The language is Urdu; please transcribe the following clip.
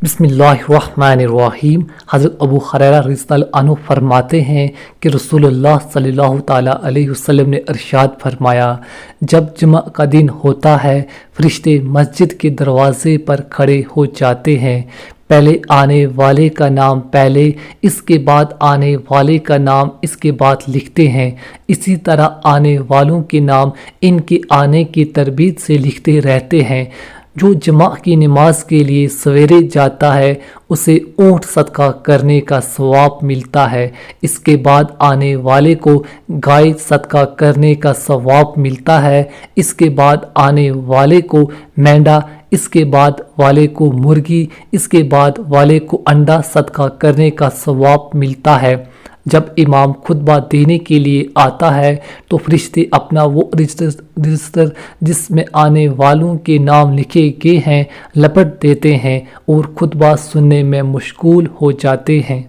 بسم اللہ الرحمن الرحیم۔ حضرت ابو ہریرہ رضی اللہ عنہ فرماتے ہیں کہ رسول اللہ صلی اللہ تعالیٰ علیہ وسلم نے ارشاد فرمایا، جب جمعہ کا دن ہوتا ہے فرشتے مسجد کے دروازے پر کھڑے ہو جاتے ہیں، پہلے آنے والے کا نام پہلے، اس کے بعد آنے والے کا نام اس کے بعد لکھتے ہیں، اسی طرح آنے والوں کے نام ان کے آنے کی ترتیب سے لکھتے رہتے ہیں۔ جو جمعہ کی نماز کے لیے سویرے جاتا ہے اسے اونٹ صدقہ کرنے کا ثواب ملتا ہے، اس کے بعد آنے والے کو گائے صدقہ کرنے کا ثواب ملتا ہے، اس کے بعد آنے والے کو مینڈا، اس کے بعد والے کو مرغی، اس کے بعد والے کو انڈا صدقہ کرنے کا ثواب ملتا ہے۔ جب امام خطبہ دینے کے لیے آتا ہے تو فرشتے اپنا وہ رجسٹر جس میں آنے والوں کے نام لکھے گئے ہیں لپٹ دیتے ہیں اور خطبہ سننے میں مشغول ہو جاتے ہیں۔